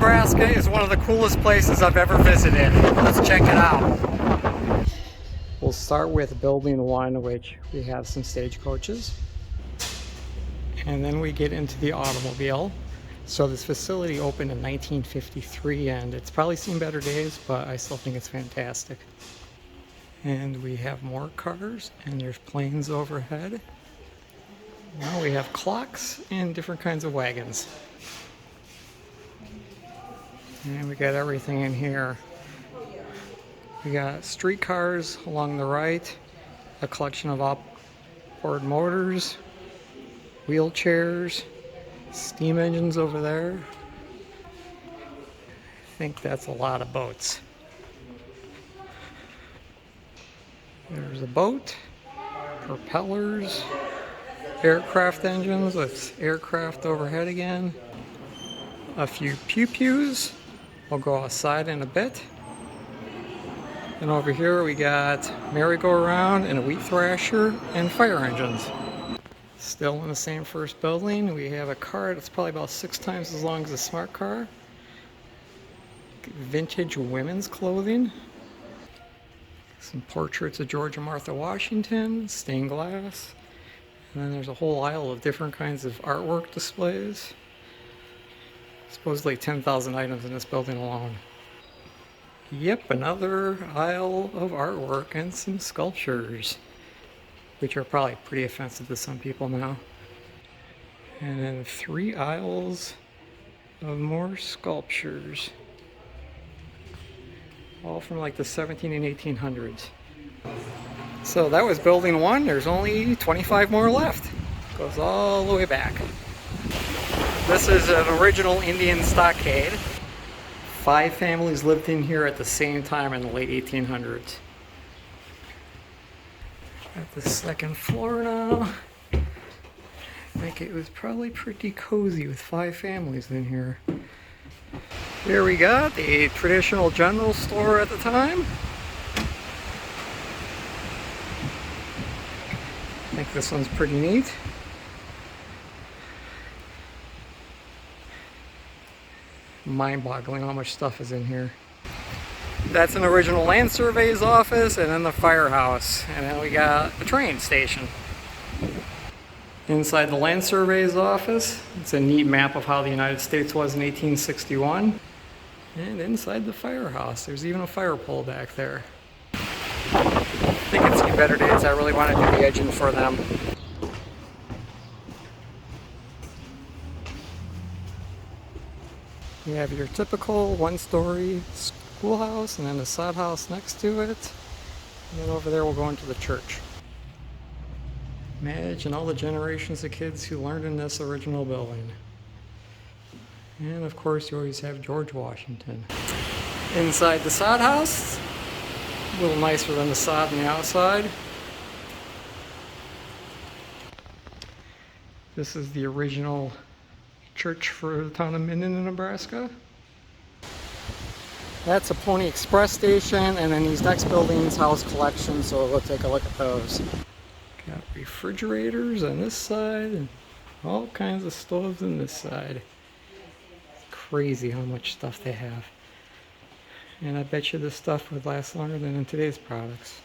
Nebraska is one of the coolest places I've ever visited. Let's check it out. We'll start with building 1, which we have some stagecoaches. And then we get into the automobile. So this facility opened in 1953 and it's probably seen better days, but I still think it's fantastic. And we have more cars and there's planes overhead. Now we have clocks and different kinds of wagons. And we got everything in here. We got streetcars along the right, a collection of outboard motors, wheelchairs, steam engines over there. I think that's a lot of boats. There's a boat, propellers, aircraft engines with aircraft overhead again, a few pew-pews. We'll go outside in a bit. And over here we got merry-go-round and a wheat thrasher and fire engines. Still in the same first building, we have a car that's probably about 6 times as long as a smart car. Vintage women's clothing. Some portraits of George and Martha Washington, stained glass. And then there's a whole aisle of different kinds of artwork displays. Supposedly 10,000 items in this building alone. Yep, another aisle of artwork and some sculptures, which are probably pretty offensive to some people now. And then 3 aisles of more sculptures, all from like the 17 and 1800s. So that was building 1. There's only 25 more left. Goes all the way back. This is an original Indian stockade. 5 families lived in here at the same time in the late 1800s. At the second floor now. I think it was probably pretty cozy with 5 families in here. Here we got the traditional general store at the time. I think this one's pretty neat. Mind-boggling how much stuff is in here. That's an original land survey's office, and then the firehouse, and then we got the train station. Inside the land survey's office, it's a neat map of how the United States was in 1861. And inside the firehouse, there's even a fire pole back there. I think it's seen better days. I really want to do the edging for them. You have your typical 1-story schoolhouse and then a sod house next to it. And then over there we'll go into the church. Imagine all the generations of kids who learned in this original building. And of course you always have George Washington. Inside the sod house, a little nicer than the sod on the outside. This is the original church for the town of Minden, Nebraska. That's a Pony Express station, and then these next buildings house collections, so we'll take a look at those. Got refrigerators on this side and all kinds of stoves on this side. It's crazy how much stuff they have. And I bet you this stuff would last longer than in today's products.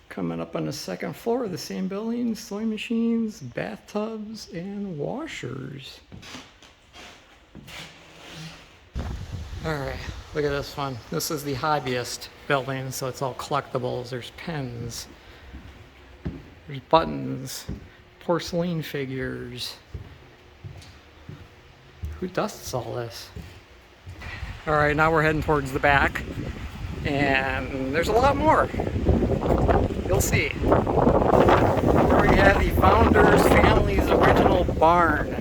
Coming up on the second floor of the same building, sewing machines, bathtubs, and washers. Alright, look at this one. This is the hobbyist building, so it's all collectibles. There's pens, there's buttons, porcelain figures. Who dusts all this? Alright, now we're heading towards the back, and there's a lot more. You'll see. Here we have the Founders Family's original barn.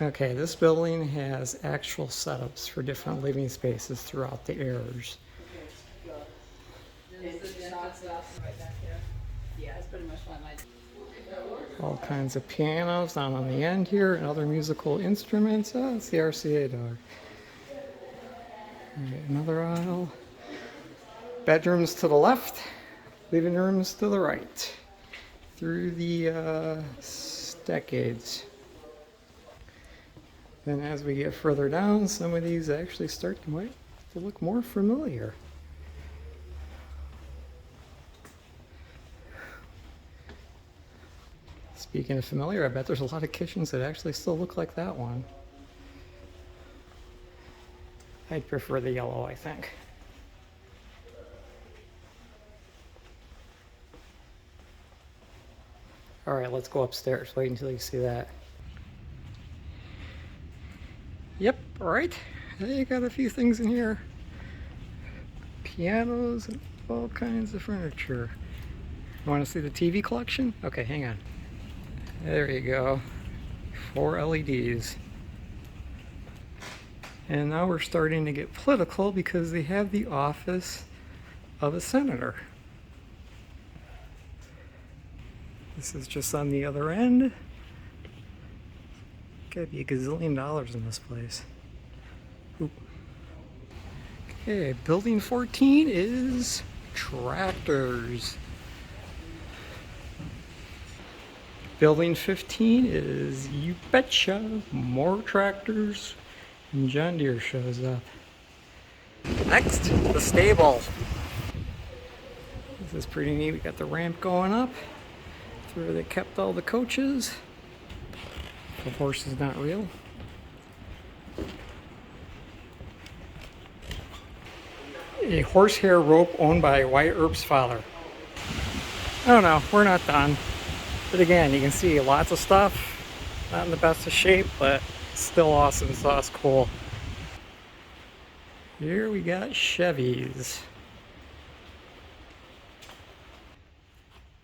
Okay, this building has actual setups for different living spaces throughout the eras. All kinds of pianos down on the end here and other musical instruments. Oh, it's the RCA dog. All right, another aisle. Bedrooms to the left. Living rooms to the right. Through the decades. Then as we get further down, some of these actually start to look more familiar. Speaking of familiar, I bet there's a lot of kitchens that actually still look like that one. I'd prefer the yellow, I think. All right, let's go upstairs. Wait until you see that. Yep, all right. You got a few things in here. Pianos and all kinds of furniture. You want to see the TV collection? Okay, hang on. There you go. 4 LEDs. And now we're starting to get political because they have the office of a senator. This is just on the other end. Gotta be a gazillion dollars in this place. Oop. Okay, building 14 is tractors. Building 15 is, you betcha, more tractors, and John Deere shows up. Next, the stable. This is pretty neat. We got the ramp going up. It's where they kept all the coaches. The horse is not real. A horsehair rope owned by Wyatt Earp's father. I don't know, we're not done. But again, you can see lots of stuff. Not in the best of shape, but still awesome, so that's cool. Here we got Chevys.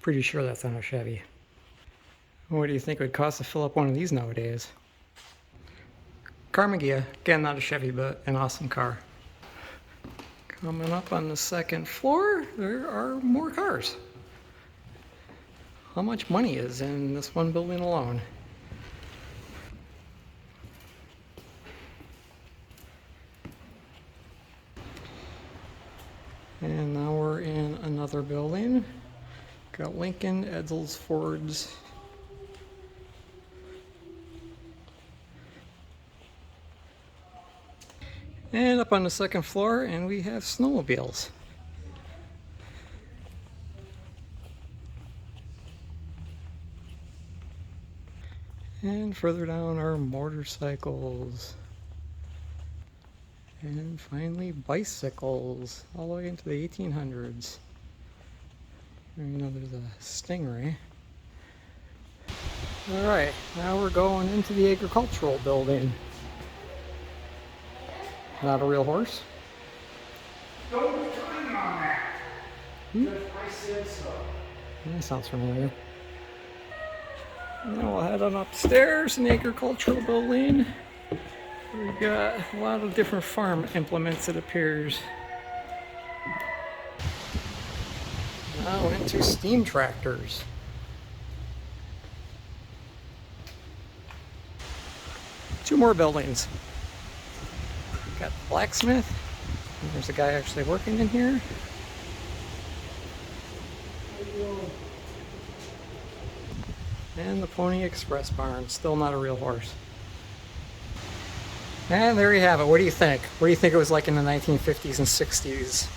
Pretty sure that's not a Chevy. What do you think it would cost to fill up one of these nowadays? Carmagia, again not a Chevy, but an awesome car. Coming up on the second floor, there are more cars. How much money is in this one building alone? And now we're in another building. Got Lincoln, Edsels, Fords. And up on the second floor, and we have snowmobiles. And further down are motorcycles. And finally bicycles, all the way into the 1800s. You know there's a Stingray. Alright, now we're going into the agricultural building. Not a real horse? Don't be turning on that. I said so. That sounds familiar. Now we'll head on upstairs in the agricultural building. We've got a lot of different farm implements, it appears. Now into steam tractors. Two more buildings. Got the blacksmith. And there's a guy actually working in here. And the Pony Express barn, still not a real horse. And there you have it. What do you think? What do you think it was like in the 1950s and 60s?